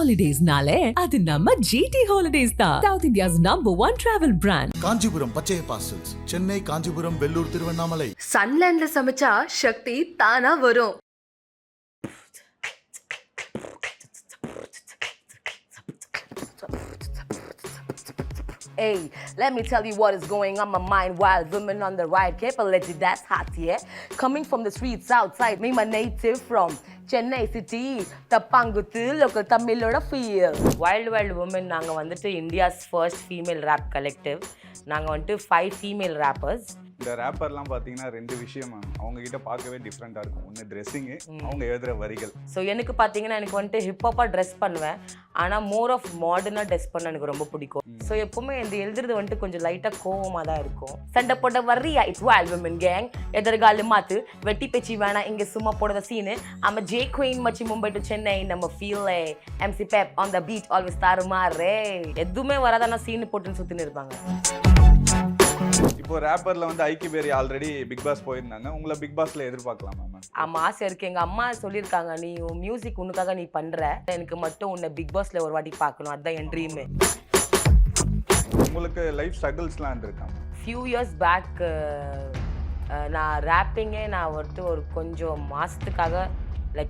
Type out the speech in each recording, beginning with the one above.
ஹாலிடேஸ்னாலே அது நம்ம GT Holidays தான். South India's #1 travel brand. Kanchipuram பச்சைய பார்சல்ஸ், சென்னை, காஞ்சிபுரம், வெள்ளூர், திருவண்ணாமலை. சன்லேண்ட்ல சமைச்சா சக்தி தானா வரும். Hey, let me tell you what is going on my mind. Wild women on the ride, capability that's hot, yeah. Coming from the streets outside, me my native from Chennai city, Tapanguthu, local Tamiloda feel. Wild women, நாங்க வந்துட்டு India's first female rap collective. நாங்க வந்துட்டு 5 female rappers. இந்த ரேப்பர்லாம் பார்த்தீங்கன்னா 2 விஷயம் அவங்க கிட்ட பார்க்கவே டிஃப்ரெண்டாக இருக்கும். ஒன்று ட்ரெஸ்ஸிங்கு, அவங்க எழுதுகிற வரிகள். ஸோ எனக்கு பார்த்தீங்கன்னா எனக்கு வந்துட்டு ஹிப்ஹாப்பாக ட்ரெஸ் பண்ணுவேன், ஆனால் மோர் ஆஃப் மாடர்னாக ட்ரெஸ் பண்ண எனக்கு ரொம்ப பிடிக்கும். ஸோ எப்பவுமே இந்த எழுதுறது வந்துட்டு கொஞ்சம் லைட்டாக கோவமாக தான் இருக்கும். சண்டை போட வர்றியா, இட்ஸ் வைல்ட் விமன் கேங், எதிர்கால மாத்து வெட்டி பேச்சு வேணாம் இங்கே சும்மா போடுற சீனு. நம்ம ஜே குயின் மச்சி மும்பை டு சென்னை, நம்ம feel MC Pep on the beat always தாறுமாறே. எதுவுமே வராதானா சீனு போட்டுன்னு சுற்றின்னு இருப்பாங்க. இப்போ ரேப்பர்ல வந்து ஐக்கி பேரி ஆல்ரெடி பிக் பாஸ் போயிருந்தாங்க. உங்களை பிக் பாஸ்ல எதிர்பார்க்கலாமா மேம்? ஆமா, ஆசை இருக்கு. எங்க அம்மா சொல்லியிருக்காங்க, நீ மியூசிக் உனக்காக நீ பண்ற, எனக்கு மட்டும் உன்னை பிக் பாஸ்ல ஒரு வாட்டி பார்க்கணும், அதுதான் என் ட்ரீம். உங்களுக்கு லைஃப் ஸ்ட்ரகிள்ஸ்லாம் இருக்காங்க? ஃபியூ இயர்ஸ் பேக் நான் ரேப்பிங்கே நான் ஒரு கொஞ்சம் மாதத்துக்காக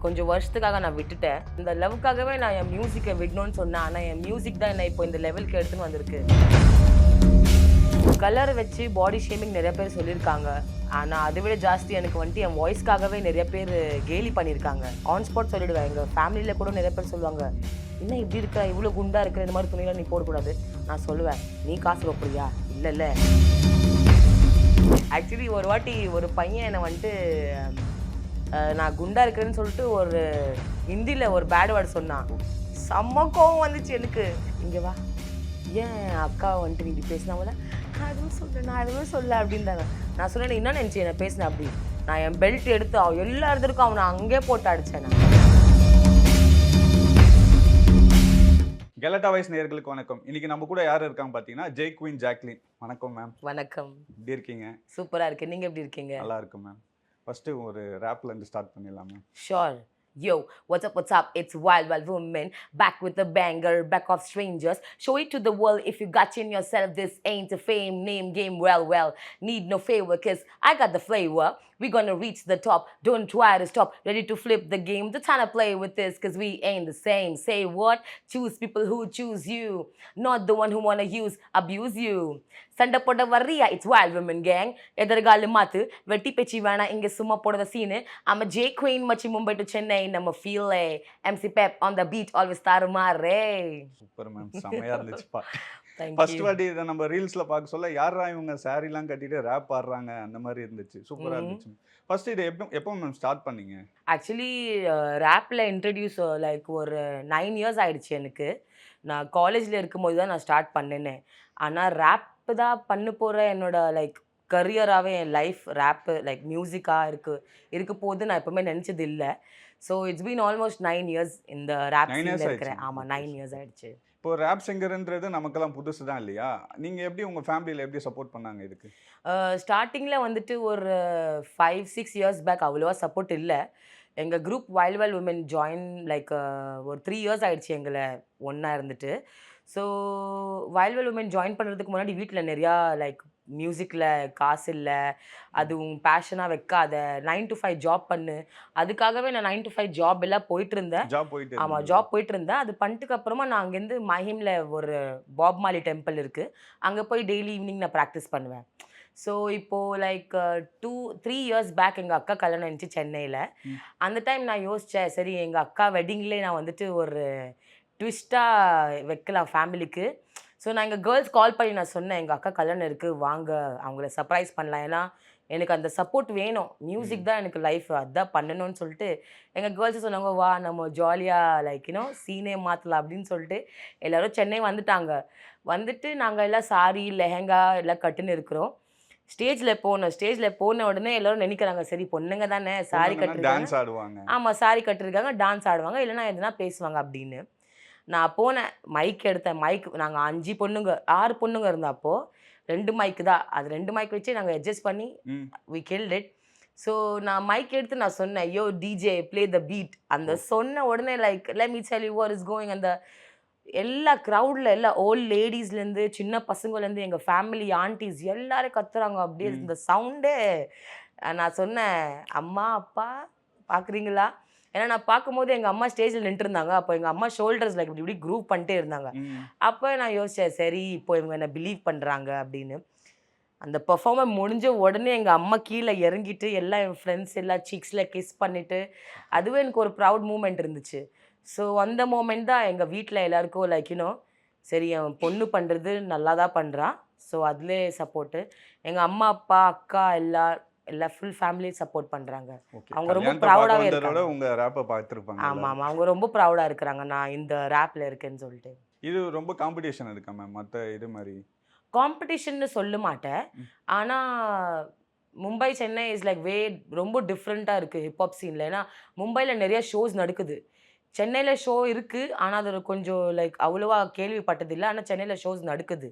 கொஞ்சம் வருஷத்துக்காக நான் விட்டுட்டேன். இந்த லவ்க்காகவே நான் என் மியூசிக்கை விடணும்னு சொன்னேன். ஆனால் என் மியூசிக் தான் என்ன இப்போ இந்த லெவலுக்கு எடுத்துன்னு வந்திருக்கு. கலர் வச்சு பாடி ஷேமிங் நிறைய பேர் சொல்லியிருக்காங்க, ஆனால் அதை விட ஜாஸ்தி எனக்கு வந்துட்டு என் வாய்ஸ்க்காகவே நிறைய பேர் கேலி பண்ணியிருக்காங்க. ஆன் ஸ்பாட் சொல்லிடுவேன். எங்கள் ஃபேமிலியில் கூட நிறைய பேர் சொல்லுவாங்க, என்ன இப்படி இருக்கிற, இவ்வளோ குண்டாக இருக்கிற, இந்த மாதிரி துணியெல்லாம் நீ போடக்கூடாது. நான் சொல்லுவேன், நீ காசு வைப்பியா? இல்லை. ஆக்சுவலி ஒரு வாட்டி ஒரு பையன் என்னை வந்துட்டு நான் குண்டா இருக்கிறேன்னு சொல்லிட்டு ஒரு ஹிந்தியில் ஒரு பேட் வேர்டு சொன்னான். செம்ம கோவம் வந்துச்சு எனக்கு. இங்கே வா, ஏன் அக்கா வந்துட்டு நீ இப்படி பேசினாமல, நான் எதுவும் சொல்ல அப்படின்றாங்க. நான் சொன்னேன், என்ன நினச்சி என்ன பேசினேன் அப்படி? நான் என் பெல்ட் எடுத்து எல்லா இடத்துக்கும் அவனை அங்கே போட்டு அடித்தேன். நான் கெலட்டா வாய்ஸ் நேயர்களுக்கு வணக்கம். இன்னைக்கு நம்ம கூட யார் இருக்காங்க பார்த்தீங்கன்னா ஜே குயின் ஜாக்லின். வணக்கம் மேம். வணக்கம். எப்படி இருக்கீங்க? சூப்பராக இருக்கு. நீங்கள் எப்படி இருக்கீங்க? நல்லா இருக்கு மேம். ஃபர்ஸ்ட்டு ஒரு ரேப்ல இருந்து ஸ்டார்ட் பண்ணிடலாம் ma'am. Sure. Yo, what's up, it's wild women, back with the banger, back of strangers, show it to the world if you got in yourself, this ain't a fame, name game, well, need no favor, cause I got the flavor, we gonna reach the top, don't try to stop, ready to flip the game, the time to play with this, cause we ain't the same, say what, choose people who choose you, not the one who wanna abuse you, சண்டை போட வர்றியா, it's wild women gang, எதிர்கால மாத்து வெட்டி பேச்சு வேணாம் இங்கே சும்மா போடுற சீனு. நம்ம ஜே குயின் மச்சி மும்பை டு சென்னை, நம்ம feel MC Pep on the beat always தாறுமாறே. சூப்பர் மேம், செமையா இருந்துச்சுப்பா. Thank first you. வாட்டி இதை நம்ம ரீல்ஸ்ல பார்க்க சொல்ல யாரா இவங்க சாரிலாம் கட்டிட்டு ரேப் ஆடுறாங்க அந்த மாதிரி இருந்துச்சு. சூப்பரா இருந்துச்சு. ஃபர்ஸ்ட் இது எப்போ மேம் ஸ்டார்ட் பண்ணீங்க? ஆக்சுவலி ரேப்பில் இன்ட்ரடியூஸ் ஒரு 9 இயர்ஸ் ஆயிடுச்சு எனக்கு. நான் காலேஜில் இருக்கும்போது தான் நான் ஸ்டார்ட் பண்ணினேன். ஆனால் ரேப் தான் பண்ண போகிற என்னோட கரியராகவே என் லைஃப் ரேப்பு மியூசிக்காக இருக்க போது நான் எப்போவுமே நினச்சது இல்லை. So it's been almost 9 years இந்த ரேப் இருக்கிறேன். ஆமாம், 9 இயர்ஸ் ஆயிடுச்சு. இப்போ ரேப் சிங்கர்ன்றது நமக்கெல்லாம் புதுசு தான் இல்லையா? நீங்கள் எப்படி உங்கள் ஃபேமிலியில் எப்படி சப்போர்ட் பண்ணாங்க இதுக்கு? ஸ்டார்டிங்கில் வந்துட்டு ஒரு 5-6 இயர்ஸ் பேக் அவ்வளோவா சப்போர்ட் இல்லை. எங்கள் குரூப் வைல்ட் விமன் ஜாயின் ஒரு 3 இயர்ஸ் ஆகிடுச்சு எங்களை ஒன்றா இருந்துட்டு. ஸோ வைல்ட் விமன் ஜாயின் பண்ணுறதுக்கு முன்னாடி வீட்டில் நிறையா மியூசிக்கில் காசு இல்லை, அது உன் பேஷனாக வைக்காத, 9 to 5 ஜாப் பண்ணு. அதுக்காகவே நான் 9 to 5 ஜாப் எல்லாம் போயிட்டு இருந்தேன். ஆமாம், ஜாப் போயிட்டு இருந்தேன். அது பண்ணிட்டுக்கு அப்புறமா நான் அங்கேருந்து மஹிமில் ஒரு பாப் மாலி டெம்பிள் இருக்குது, அங்கே போய் டெய்லி ஈவினிங் நான் ப்ராக்டிஸ் பண்ணுவேன். ஸோ இப்போது 2-3 இயர்ஸ் பேக் எங்கள் அக்கா கல்யாணம் இருந்துச்சு சென்னையில். அந்த டைம் நான் யோசித்தேன், சரி எங்கள் அக்கா வெட்டிங்லேயே நான் வந்துட்டு ஒரு ட்விஸ்ட்டாக வைக்கலாம் ஃபேமிலிக்கு. ஸோ நான் எங்கள் கேர்ள்ஸ் கால் பண்ணி நான் சொன்னேன், எங்கள் அக்கா கல்யாணம் இருக்குது, வாங்க அவங்கள சர்ப்ரைஸ் பண்ணலாம். ஏன்னா எனக்கு அந்த சப்போர்ட் வேணும், மியூசிக் தான் எனக்கு லைஃப், அதுதான் பண்ணணும்னு சொல்லிட்டு எங்கள் கேர்ள்ஸை சொன்னாங்க, வா நம்ம ஜாலியாக சீனே மாற்றலாம் அப்படின்னு சொல்லிட்டு எல்லோரும் சென்னை வந்துட்டு நாங்கள் எல்லாம் சாரி லெஹங்கா எல்லாம் கட்டுன்னு இருக்கிறோம். ஸ்டேஜில் போன உடனே எல்லோரும் நினைக்கிறாங்க, சரி பொண்ணுங்க தானே சாரி கட்டுருக்காங்க, ஆமாம் சாரி கட்டிருக்காங்க, டான்ஸ் ஆடுவாங்க, இல்லைனா எதுனா பேசுவாங்க அப்படின்னு. நான் போனேன், மைக் எடுத்தேன். நாங்கள் 6 பொண்ணுங்க இருந்தப்போ 2 மைக்கு தான். அது 2 மைக் வச்சு நாங்கள் அட்ஜஸ்ட் பண்ணி வி கில்ட் இட். ஸோ நான் மைக் எடுத்து நான் சொன்னேன், யோ டிஜே ப்ளே த பீட். அந்த சொன்ன உடனே like let me tell you what is going. அந்த எல்லா க்ரௌடில் எல்லா ஓல்ட் லேடிஸ்லேருந்து சின்ன பசங்கள்லேருந்து எங்கள் ஃபேமிலி ஆண்டிஸ் எல்லாரும் கத்துறாங்க. அப்படியே இந்த சவுண்டே நான் சொன்னேன், அம்மா அப்பா பார்க்குறீங்களா? ஏன்னா நான் பார்க்கும்போது எங்கள் அம்மா ஸ்டேஜில் நின்றுருந்தாங்க. அப்போ எங்கள் அம்மா ஷோல்டர்ஸ் லைக் இப்படி இப்படி க்ரூவ் பண்ணிட்டே இருந்தாங்க. அப்போ நான் யோசித்தேன், சரி இப்போ இவங்க என்ன பிலீவ் பண்ணுறாங்க அப்படின்னு. அந்த பெர்ஃபார்மர் முடிஞ்ச உடனே எங்கள் அம்மா கீழே இறங்கிட்டு எல்லாம் என் ஃப்ரெண்ட்ஸ் எல்லாம் சீக்ஸில் கிஸ் பண்ணிவிட்டு அதுவே எனக்கு ஒரு ப்ரவுட் மூமெண்ட் இருந்துச்சு. ஸோ அந்த மூமெண்ட் தான் எங்கள் வீட்டில் எல்லாருக்கும் லைக் சரி என் பொண்ணு பண்ணுறது நல்லா தான் பண்ணுறான். ஸோ அதிலே சப்போர்ட்டு. எங்கள் அம்மா அப்பா அக்கா எல்லா ஃபுல் ஃபேமிலியும் சப்போர்ட் பண்ணுறாங்க. அவங்க ரொம்ப ப்ரௌடாகவே இருக்காங்க. உங்க ரேப்பை பார்த்துருப்பாங்க. ஆமாம் ஆமாம், அவங்க ரொம்ப ப்ரௌடாக இருக்கிறாங்க நான் இந்த ரேப்பில் இருக்கேன்னு சொல்லிட்டு. இது ரொம்ப காம்படிஷன் இருக்கா மேம் மற்ற இது மாதிரி? காம்படிஷன்னு சொல்ல மாட்டேன். ஆனால் மும்பை சென்னை இஸ் லைக் ரொம்ப டிஃப்ரெண்ட்டாக இருக்குது ஹிப்ஹாப் சீனில். ஏன்னா மும்பையில் நிறைய ஷோஸ் நடக்குது. சென்னையில் ஷோ இருக்குது, ஆனால் அது கொஞ்சம் லைக் அவ்வளோவா கேள்விப்பட்டதில்லை. ஆனால் சென்னையில் ஷோஸ் நடக்குது.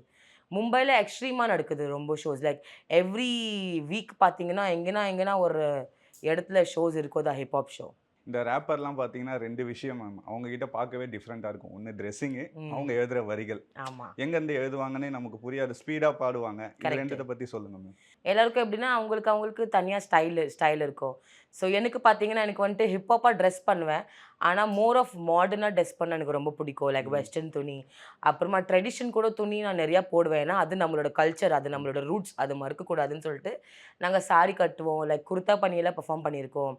மும்பையில் எக்ஸ்ட்ரீமாக நடக்குது ரொம்ப ஷோஸ். லைக் எவ்ரி வீக் பார்த்தீங்கன்னா எங்கேனா ஒரு இடத்துல ஷோஸ் இருக்கும் தான் ஹிப்ஹாப் ஷோ. இந்த ரேப்பர்லாம் பார்த்தீங்கன்னா 2 விஷயம் மேம் அவங்க கிட்ட பார்க்கவே டிஃப்ரெண்ட்டாக இருக்கும். ஒன்று ட்ரெஸ்ஸிங்கு, அவங்க எழுதுகிற வரிகள். ஆமாம், எங்கேருந்து எழுதுவாங்கன்னே நமக்கு புரியாது, ஸ்பீடாக பாடுவாங்க. இது ரெண்டத்தை பற்றி சொல்லுங்க மேம். எல்லாருக்கும் எப்படின்னா அவங்களுக்கு தனியாக ஸ்டைல் இருக்கும். ஸோ எனக்கு பார்த்தீங்கன்னா எனக்கு வந்துட்டு ஹிப்ஹாப்பாக ட்ரெஸ் பண்ணுவேன். ஆனால் மோர் ஆஃப் மாடர்னாக ட்ரெஸ் பண்ண எனக்கு ரொம்ப பிடிக்கும். லைக் வெஸ்டர்ன் துணி, அப்புறமா ட்ரெடிஷன் கூட துணி நான் நிறையா போடுவேன். ஏன்னா அது நம்மளோட கல்ச்சர், அது நம்மளோட ரூட்ஸ், அது மறுக்கக்கூடாதுன்னு சொல்லிட்டு நாங்கள் சாரி கட்டுவோம். லைக் குர்தா பனியெல்லாம் பெர்ஃபார்ம் பண்ணியிருக்கோம்.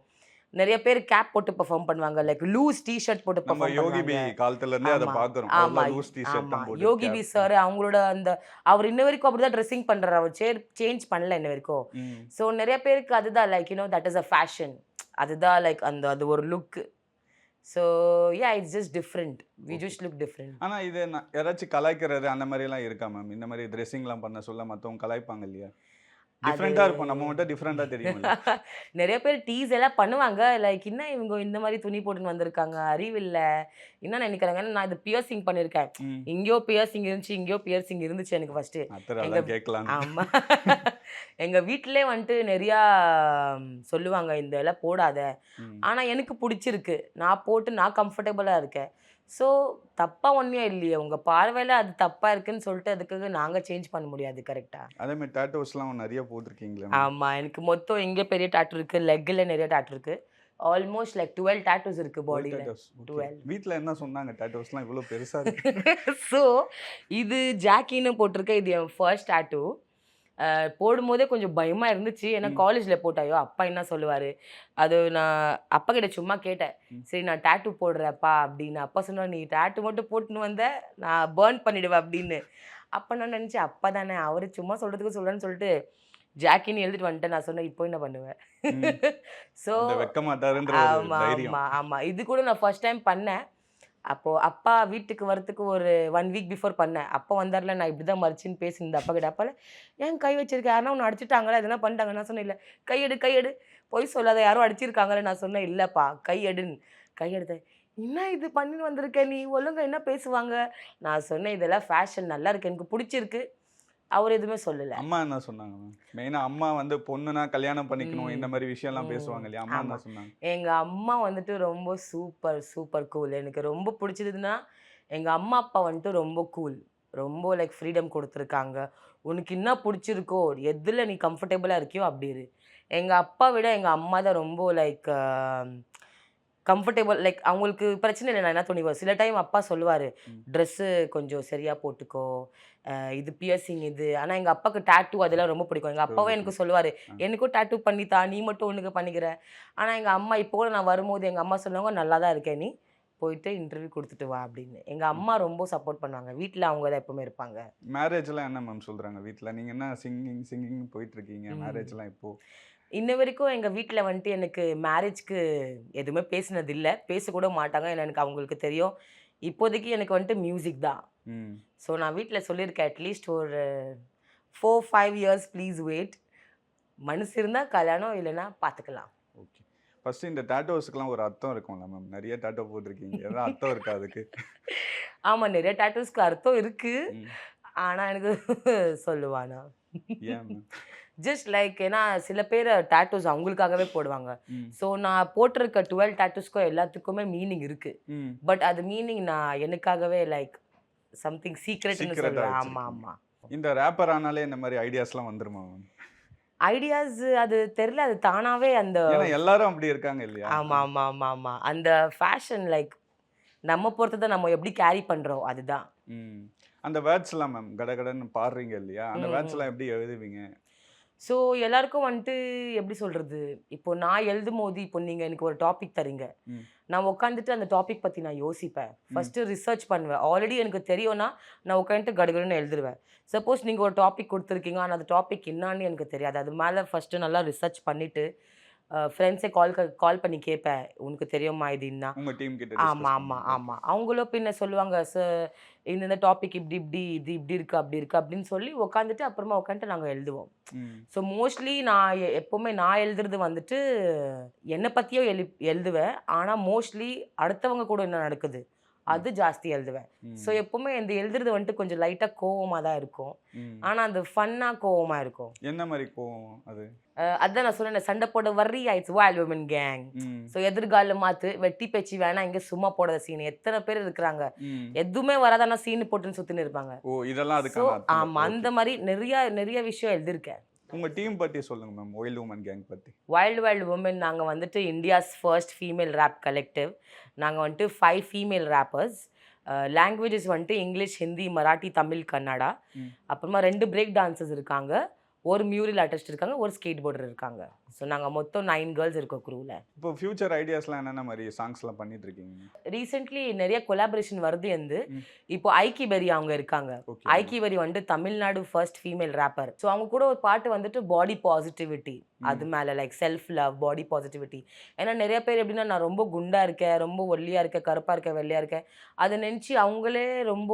நிறைய பேர் கேப் போட்டு பெர்ஃபார்ம் பண்ணுவாங்க. லைக் லூஸ் டிஷர்ட் போட்டு நம்ம பெர்ஃபார்ம் யோகி பி பண்ணுவாங்க. காலத்துல இருந்தே அதை பார்க்குறோம். ஆமா லூஸ் டிஷர்ட் தான் போட்டு யோகி பி சார் அவங்களோட அவர் இன்ன வரைக்கும் அப்படிதான் ட்ரெஸ்ஸிங் பண்றாரு. அவர் சேஞ்ச் பண்ணல இன்ன வரைக்கும். ஸோ நிறைய பேருக்கு அதுதான் like that is a fashion. அதுதான் லைக் அது ஒரு look. So yeah it's just different. We just look different. ஆனா இது யாராச்சும் கலாய்க்கிறது அந்த மாதிரி எல்லாம் இருக்கா மேம்? இந்த மாதிரி ட்ரெஸ்ஸிங்லாம் பண்ண சொல்ல மற்றவங்க கலாய்ப்பாங்க இல்லையா? டிஃப்ரெண்டா இருக்கும், நம்ம மட்டும் டிஃப்ரெண்டா தெரியும். நிறைய பேர் டீஸ் எல்லாம் பண்ணுவாங்க. லைக் என்ன இவங்க இந்த மாதிரி துணி போட்டுன்னு வந்திருக்காங்க, அறிவில்ல என்ன நினைக்கிறாங்க. நான் இது பியர்சிங் பண்ணியிருக்கேன். இங்கேயோ பியர்சிங் இருந்துச்சு, இங்கேயோ பியர்சிங் இருந்துச்சு எனக்கு ஃபர்ஸ்ட். கேட்கலாம். ஆமா, எங்க வீட்டிலே வந்துட்டு நிறையா சொல்லுவாங்க இந்த எல்லாம் போடாத. ஆனா எனக்கு பிடிச்சிருக்கு, நான் போட்டு நான் கம்ஃபர்டபுளா இருக்கேன். ஸோ தப்பாக ஒன்றும் இல்லையே, உங்கள் பார்வையில் அது தப்பாக இருக்குன்னு சொல்லிட்டு அதுக்காக நாங்கள் சேஞ்ச் பண்ண முடியாது. கரெக்டாக? அதே மாதிரி டேட்டூஸ்லாம் நிறைய போட்டிருக்கீங்களா? ஆமாம், எனக்கு மொத்தம் இங்கே பெரிய டேட்டூ இருக்குது, லெக்கில் நிறைய டேட்டூ இருக்குது. ஆல்மோஸ்ட் லைக் 12 டேட்டூஸ் இருக்குது பாடியில். 12. வீட்டில் என்ன சொன்னாங்க டேட்டூஸ்லாம் இவ்வளோ பெருசாக இருக்கு? ஸோ இது ஜாக்கின்னு போட்டிருக்கேன். இது என் ஃபர்ஸ்ட் டேட்டூ. போடும்போதே கொஞ்சம் பயமாக இருந்துச்சு. ஏன்னா காலேஜில் போட்டாயோ அப்பா என்ன சொல்லுவார். அது நான் அப்பா கிட்ட சும்மா கேட்டேன், சரி நான் டேட்டூ போடுறேப்பா அப்படின்னு. அப்பா சொன்னார், நீ டேட்டூ மட்டும் போட்டுன்னு வந்த நான் பேர்ன் பண்ணிடுவேன் அப்படின்னு. அப்போ நான் நினச்சேன் அப்பா தானே அவர் சும்மா சொல்கிறதுக்கு சொல்கிறேன்னு சொல்லிட்டு ஜாக்கின்னு எழுதிட்டு வந்துட்டேன். நான் சொன்னேன் இப்போ என்ன பண்ணுவேன். ஸோ ஆமாம் ஆமாம் ஆமாம், இது கூட நான் ஃபர்ஸ்ட் டைம் பண்ணேன். அப்போது அப்பா வீட்டுக்கு வரத்துக்கு ஒரு 1 வீக் பிஃபோர் பண்ணேன். அப்போ வந்தார்ல, நான் இப்படி தான் மறைச்சின்னு பேசியிருந்தேன் அப்பா கிட்ட. அப்பால ஏன் கை வச்சிருக்கேன், யாருன்னா ஒன்று அடிச்சுட்டாங்களா எதனா பண்ணிட்டாங்க? நான் சொன்னேன் இல்லை. கையெடு போய் சொல்லாத, யாரும் அடிச்சிருக்காங்களே. நான் சொன்னேன் இல்லைப்பா கையெடுன்னு. கையெடுத்தேன். என்ன இது பண்ணின்னு வந்திருக்க நீ, ஒழுங்கா என்ன பேசுவாங்க? நான் சொன்னேன் இதெல்லாம் ஃபேஷன், நல்லா இருக்கு, எனக்கு பிடிச்சிருக்கு. அவர் எதுவுமே சொல்லலை. அம்மா என்ன சொன்னாங்க? மெயினாக அம்மா வந்து பொண்ணுனா கல்யாணம் பண்ணிக்கணும் இந்த மாதிரி விஷயம்லாம் பேசுவாங்க இல்லையா? அம்மா என்ன சொன்னாங்க? எங்கள் அம்மா வந்துட்டு ரொம்ப சூப்பர் கூல். எனக்கு ரொம்ப பிடிச்சதுன்னா எங்கள் அம்மா அப்பா வந்துட்டு ரொம்ப கூல், ரொம்ப லைக் ஃப்ரீடம் கொடுத்துருக்காங்க. உனக்கு என்ன பிடிச்சிருக்கோ, எதில் நீ கம்ஃபர்டபுளாக இருக்கியோ அப்படி இரு. எங்கள் அப்பா விட எங்கள் அம்மா தான் ரொம்ப லைக் கம்ஃபர்டபுள். லைக் அவங்களுக்கு பிரச்சனை இல்லை, நான் என்ன துணிவோம். சில டைம் அப்பா சொல்லுவார், ட்ரெஸ்ஸு கொஞ்சம் சரியாக போட்டுக்கோ, இது பியர்சிங் இது. ஆனால் எங்கள் அப்பாவுக்கு டேட்டூ அதெல்லாம் ரொம்ப பிடிக்கும். எங்கள் அப்பாவே எனக்கு சொல்லுவார், எனக்கும் டேட்டூ பண்ணித்தா, நீ மட்டும் ஒன்றுக்கு பண்ணிக்கிற. ஆனால் எங்கள் அம்மா இப்போ கூட நான் வரும்போது எங்கள் அம்மா சொல்லுவாங்க, நல்லா தான் இருக்கேன், நீ போயிட்டு இன்டர்வியூ கொடுத்துட்டு வா அப்படின்னு. எங்கள் அம்மா ரொம்ப சப்போர்ட் பண்ணுவாங்க. வீட்டில் அவங்க தான் எப்பவுமே இருப்பாங்க. மேரேஜ்லாம் என்ன மேம் சொல்கிறாங்க வீட்டில்? நீங்கள் என்ன சிங்கிங் போயிட்டுருக்கீங்க, மேரேஜ்லாம் இப்போது? இன்ன வரைக்கும் எங்கள் வீட்டில் வந்துட்டு எனக்கு மேரேஜ்க்கு எதுவுமே பேசினதில்லை, பேசக்கூட மாட்டாங்க. ஏன்னா எனக்கு அவங்களுக்கு தெரியும் இப்போதைக்கு எனக்கு வந்துட்டு மியூசிக் தான். ஸோ நான் வீட்டில் சொல்லியிருக்கேன், அட்லீஸ்ட் ஒரு 4-5 இயர்ஸ் ப்ளீஸ் வெயிட். மனசு இருந்தால் கல்யாணம், இல்லைன்னா பார்த்துக்கலாம். ஓகே. ஃபஸ்ட்டு இந்த டேட்டூஸ்க்குலாம் ஒரு அர்த்தம் இருக்கும்ல மேம்? நிறைய டேட்டூ போட்டிருக்கீங்க, எதாவது அர்த்தம் இருக்கா அதுக்கு? ஆமாம், நிறைய டேட்டூஸ்க்கு அர்த்தம் இருக்குது. ஆனால் எனக்கு சொல்லுவானா ஏன் மேம்? ஜஸ்ட் லைக் ஏன்னா சில பேர் டேட்டூஸ் அவங்களுக்காகவே போடுவாங்க. ம். ஸோ நான் போட்டிருக்க 12 டேட்டூஸ்க்கும் எல்லாத்துக்குமே மீனிங் இருக்கு. ம். பட் அது மீனிங் நான் எனக்காகவே லைக் சம்திங் சீக்ரெட்னு Secret-ஆ சொல்லுவேன். வச்சிருக்கீங்க. ஆமா ஆமா. இந்த ரேப்பர் ஆனாலே இந்த மாதிரி ஐடியாஸ்லாம் வந்துருமா மேம்? ஐடியாஸ் அது தெரியல, அது தானாவே அந்த ஏன்னா எல்லாரும் அப்படி இருக்காங்க இல்லையா? ஆமா ஆமா ஆமா ஆமா. அந்த ஃபேஷன் லைக் நம்ம பொறுத்ததை நம்ம எப்படி கேரி பண்றோம் அதுதான். ம். அந்த வேர்ட்ஸ்லாம் மேம் கடகடன்னு பாடுறீங்க இல்லையா? அந்த ம், ம். வேர்ட்ஸ்லாம் எப்படி எழுதுவீங்க? ஸோ எல்லாருக்கும் வந்துட்டு எப்படி சொல்றது, இப்போ நான் எழுதும் போது இப்போ நீங்க எனக்கு ஒரு டாபிக் தரீங்க, ம். நான் உட்காந்துட்டு அந்த டாபிக் பத்தி நான் யோசிப்பேன். ஃபர்ஸ்ட் ரிசர்ச் பண்ணுவேன். ஆல்ரெடி எனக்கு தெரியும்னா நான் உட்காந்துட்டு கடகடன்னு எழுதுருவேன். சப்போஸ் நீங்க ஒரு டாபிக் கொடுத்துருக்கீங்க, ஆனால் அந்த டாபிக் என்னான்னு எனக்கு தெரியாது. அது மேலே ஃபர்ஸ்ட் நல்லா ரிசர்ச் பண்ணிட்டு ஃப்ரெண்ட்ஸை கால் பண்ணி கேட்பேன், உனக்கு தெரியுமா இது என்ன. உங்க டீம் கிட்ட ஆமா டிஸ்கஸ் ஆமா ஆமா. அவங்களும் பின்ன சொல்லுவாங்க, சார் இந்த டாபிக் இப்படி இப்படி இது இப்படி இருக்கு அப்படி இருக்கு அப்படின்னு சொல்லி உட்காந்துட்டு அப்புறமா உட்காந்துட்டு நாங்கள் எழுதுவோம். ம். ஸோ மோஸ்ட்லி நான் எப்போவுமே நான் எழுதுறது வந்துட்டு என்னை பற்றியும் எழுதுவேன். ஆனால் மோஸ்ட்லி அடுத்தவங்க கூட என்ன நடக்குது அது ஜாஸ்தி எழுதுவேன். ம். ஸோ எப்போவுமே இந்த எழுதுறது வந்துட்டு கொஞ்சம் லைட்டாக கோவமாக தான் இருக்கும். ம். ஆனால் அந்த ஃபன்னாக கோவமாக இருக்கும். என்ன மாதிரி போவோம் அது? அதான் நான் சொன்னேன், சண்டை போட வர்றி ஆயிடுச்சு வைல்ட் விமன் கேங். ம். ஸோ எதிர்காலம் மாத்து வெட்டி பேச்சு வேணா இங்கே சும்மா போடாத சீன். எத்தனை பேர் இருக்கிறாங்க ம். எதுவுமே வராதானா சீனு போட்டுன்னு சுற்றின்னு இருப்பாங்க. ஓ இதெல்லாம் ஸோ அதுக்கான அர்த்தம். ஆமாம், அந்த Okay. மாதிரி நிறைய நிறைய விஷயம் எழுதியிருக்கேன். உங்க டீம் பத்தி சொல்லுங்க மேம், ஒயில் உமன் கேங் பத்தி. வைல்ட் உமன் நாங்கள் வந்துட்டு India's first female rap collective. நாங்கள் வந்துட்டு 5 ஃபீமேல் ரேப்பர்ஸ். லாங்குவேஜஸ் வந்துட்டு இங்கிலீஷ், ஹிந்தி, மராட்டி, தமிழ், கன்னடா. ம். அப்புறமா 2 பிரேக் டான்சர்ஸ் இருக்காங்க, ஒரு மியூரல் ஆர்டிஸ்ட் இருக்காங்க, ஒரு ஸ்கேட் போர்டர் இருக்காங்க. ஸோ நாங்கள் மொத்தம் 9 கேர்ள்ஸ் இருக்கோம் க்ரூவில். இப்போ ஃபியூச்சர் ஐடியாஸ்லாம் என்னென்ன மாதிரி சாங்ஸ்லாம் பண்ணிட்டு இருக்கீங்க? ரீசெண்ட்லி நிறைய கொலாபரேஷன் வருது வந்து. ம். இப்போ ஐக்கி பெரி அவங்க இருக்காங்க. ஓகே. ஐக்கி பெரி வந்துட்டு Tamil Nadu first female rapper. So அவங்க கூட ஒரு பாட்டு வந்துட்டு பாடி பாசிட்டிவிட்டி, அது மேலே லைக் செல்ஃப் லவ், பாடி பாசிட்டிவிட்டி. ஏன்னா நிறைய பேர் எப்படின்னா நான் ரொம்ப குண்டா இருக்கேன், ரொம்ப ஒல்லியா இருக்கேன், கருப்பா இருக்கேன், வெள்ளையா இருக்கேன், அதை நினச்சி அவங்களே ரொம்ப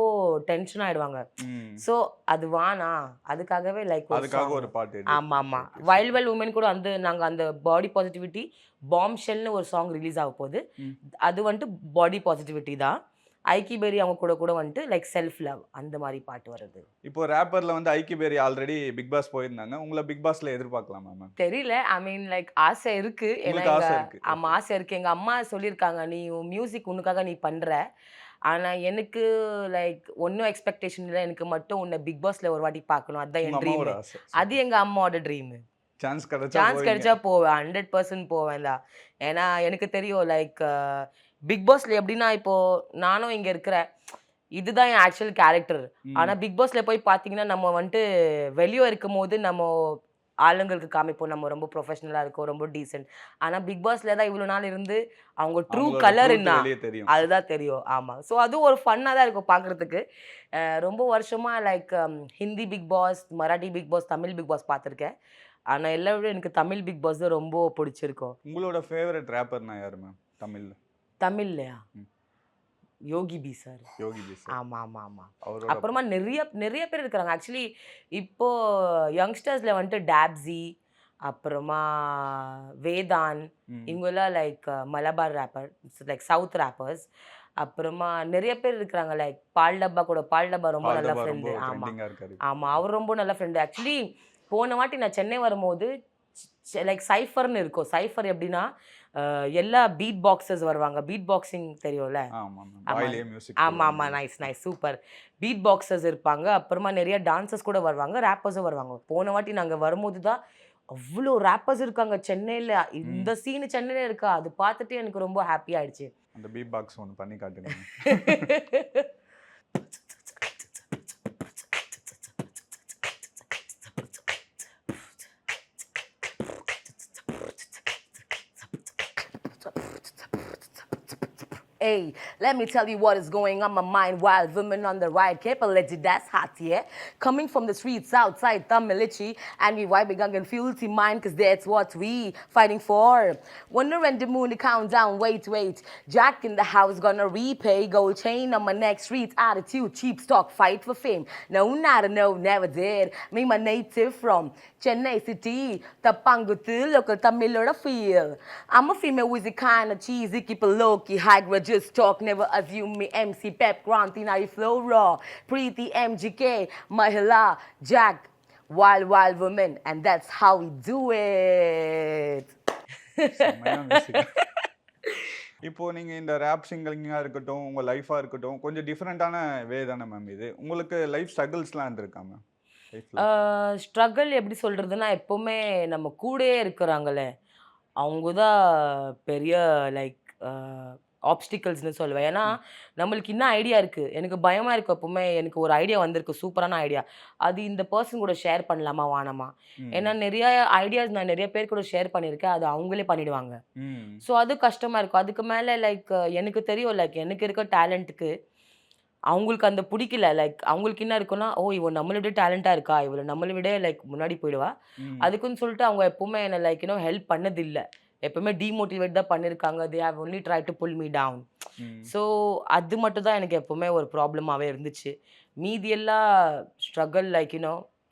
டென்ஷன் ஆயிடுவாங்க. ம். ஸோ அது வானா அதுக்காகவே லைக் அதுக்காக ஒரு பாட்டு edit. ஆமாம் ஆமாம். Okay, வைல்ட் உமன் கூட வந்து நாங்கள் அந்த பாடி பாசிட்டிவிட்டி பாம் ஷெல்னு ஒரு சாங் ரிலீஸ் ஆக போகுது. ம். அது வந்துட்டு பாடி பாசிட்டிவிட்டி தான். ஐக்கி பெரி அவங்க கூட வந்துட்டு லைக் செல்ஃப் லவ் அந்த மாதிரி பாட்டு வருது. இப்போ ரேப்பர்ல வந்து ஐக்கி பேரி ஆல்ரெடி பிக் பாஸ் போயிருந்தாங்க. உங்களை பிக் பாஸ்ல எதிர்பார்க்கலாமா மேம்? தெரியல, ஐ மீன் லைக் ஆசை இருக்கு. ஏன்னா உங்களுக்கு ஆசை இருக்கு. ஆமாம் ஆசை இருக்கு. எங்கள் அம்மா சொல்லியிருக்காங்க, நீ மியூசிக் உனக்காக நீ பண்ணுற, ஆனால் எனக்கு லைக் ஒன்றும் எக்ஸ்பெக்டேஷன் இல்லை, எனக்கு மட்டும் உன்னை பிக் பாஸ்ல ஒரு வாட்டி பார்க்கணும், அதுதான் உங்க என் ட்ரீம். அம்மாவோட ஆசை. அது எங்கள் அம்மாவோட ட்ரீம். சான்ஸ் கிடைச்சா சான்ஸ் போவீங்க. கிடைச்சா போவேன், 100% போவேன் தான். ஏன்னா எனக்கு தெரியும் லைக் பிக் பாஸ்ல எப்படின்னா, இப்போ நானும் இங்கே இருக்கிறேன், இதுதான் என் ஆக்சுவல் கேரக்டர். ம். ஆனால் பிக் பாஸ்ல போய் பார்த்தீங்கன்னா நம்ம வந்துட்டு வெளியே இருக்கும் போது நம்ம ஆளுங்களுக்கு காமிப்போம் நம்ம ரொம்ப ப்ரொஃபஷனலாக இருக்கோம், ரொம்ப டீசென்ட். ஆனால் பிக் பாஸ்ல தான் இவ்வளோ நாள் இருந்து அவங்க ட்ரூ அவங்களோட கலர் truth என்ன வெளியே தெரியும். அதுதான் தெரியும். ஆமாம். ஸோ அது ஒரு ஃபன்னாக தான் இருக்கும் பார்க்குறதுக்கு. ரொம்ப வருஷமாக like Hindi Bigg Boss, Marathi Bigg Boss, Tamil Bigg Boss பார்த்துருக்கேன். ஆனால் எல்லா விட எனக்கு தமிழ் பிக் பாஸ் தான் ரொம்ப பிடிச்சிருக்கும். உங்களோட ஃபேவரட் ரேப்பர்னா யாரு மேம் தமிழ்ல? தமிழ்லையா? ம். யோகி பி சார். யோகி பி சார். ஆமாம் ஆமாம் ஆமாம். அவரோட அப்புறமா நிறைய நிறைய பேர் இருக்கிறாங்க. ஆக்சுவலி இப்போ யங்ஸ்டர்ஸில் வந்துட்டு டேப்ஸி, அப்புறமா வேதான், ம். இவங்கெல்லாம் like Malabar rapper, like south wrappers. அப்புறமா நிறைய பேர் இருக்கிறாங்க லைக் பால் டப்பா ரொம்ப நல்ல பால்டபா ரொம்ப ஃப்ரெண்டு. ஆமாம் ட்ரெண்டிங்கா இருக்காரு. ஆமாம், அவர் ரொம்ப நல்ல ஃப்ரெண்டு. ஆக்சுவலி போன வாட்டி நான் சென்னை வரும்போது லைக் சைஃபர்னு இருக்கும். சைஃபர் எப்படின்னா எல்லா பீட் பாக்ஸர்ஸ் வருவாங்க. பீட் பாக்ஸிங் தெரியும்ல? ஆமா மேம். ஆமா. வாயிலே மியூசிக். ஆமாம் ஆமாம். Nice super. பீட் பாக்ஸர்ஸ் இருப்பாங்க, அப்புறமா நிறைய டான்சர்ஸ் கூட வருவாங்க, ரேப்பர்ஸும் வருவாங்க. போன வாட்டி நாங்கள் வரும்போது தான் அவ்வளோ ரேப்பர்ஸ் இருக்காங்க சென்னையில். இந்த சீனு சென்னையில் இருக்கா, அது பார்த்துட்டு எனக்கு ரொம்ப ஹாப்பி ஆயிடுச்சு. அந்த பீட் பாக்ஸ் ஒன்று பண்ணி காட்டுங்க. Hey, let me tell you what is going on my mind. Wild women on the ride, capability that's hot, yeah. Coming from the streets outside Tamilichi, and we wiping gang and fuel to mind, cause that's what we fighting for. Wonder when the moon countdown, wait. Jack in the house gonna repay, gold chain on my neck, street attitude, cheap stock, fight for fame. No, never did. Me, my native from Chennai City, Tapangutu, local Tamiloda feel. I'm a female with the kind of cheesy, keep a low-key, high grade, just talk, never assume me. MC Pep, Grant, I flow raw. Preeti, MGK, Mahila, Jack. wild wild women and that's how we do it. செம்மையா music. இப்போ நீங்க இந்த rape சிங்கிங்கா இருக்கட்டும், உங்க லைஃபா இருக்கட்டும், கொஞ்சம் டிஃபரெண்டான வே தானே ma'am இது. உங்களுக்கு லைஃப் ஸ்ட்ரகிள்ஸ்லாம் இருந்திருக்கா மேம் லைஃப்ல? ஸ்ட்ரகிள் எப்படி சொல்கிறதுனா எப்போவுமே நம்ம கூடயே இருக்கிறாங்களே அவங்க தான் பெரிய லைக் ஆப்ஸ்டிக்கல்ஸ்னு சொல்லுவேன். ஏன்னா நம்மளுக்கு இன்னும் ஐடியா இருக்குது, எனக்கு பயமாக இருக்குது. எப்போவுமே எனக்கு ஒரு ஐடியா வந்திருக்கு, சூப்பரான ஐடியா, அது இந்த பர்சன் கூட ஷேர் பண்ணலாமா வானாமா. ஏன்னா நிறைய ஐடியாஸ் நான் நிறைய பேர் கூட ஷேர் பண்ணியிருக்கேன், அது அவங்களே பண்ணிடுவாங்க. ஸோ அது கஷ்டமாக இருக்கும். அதுக்கு மேலே லைக் எனக்கு தெரியும், லைக் எனக்கு இருக்க டேலண்ட்டுக்கு அவங்களுக்கு அந்த பிடிக்கல. லைக் அவங்களுக்கு என்ன இருக்குன்னா, ஓ இவன் நம்மளை விட டேலண்ட்டாக இருக்கா, இவளை நம்மளை விட லைக் முன்னாடி போயிடுவா, அதுக்குன்னு சொல்லிட்டு அவங்க எப்போவுமே என்னை லைக் ஹெல்ப் பண்ணதில்லை. எப்பவுமே டீமோட்டிவேட் தான் பண்ணியிருக்காங்க. They have only try to pull me down. So அது மட்டும் தான் எனக்கு எப்போவுமே ஒரு ப்ராப்ளமாகவே இருந்துச்சு. மீதி எல்லாம் ஸ்ட்ரகிள் லைக்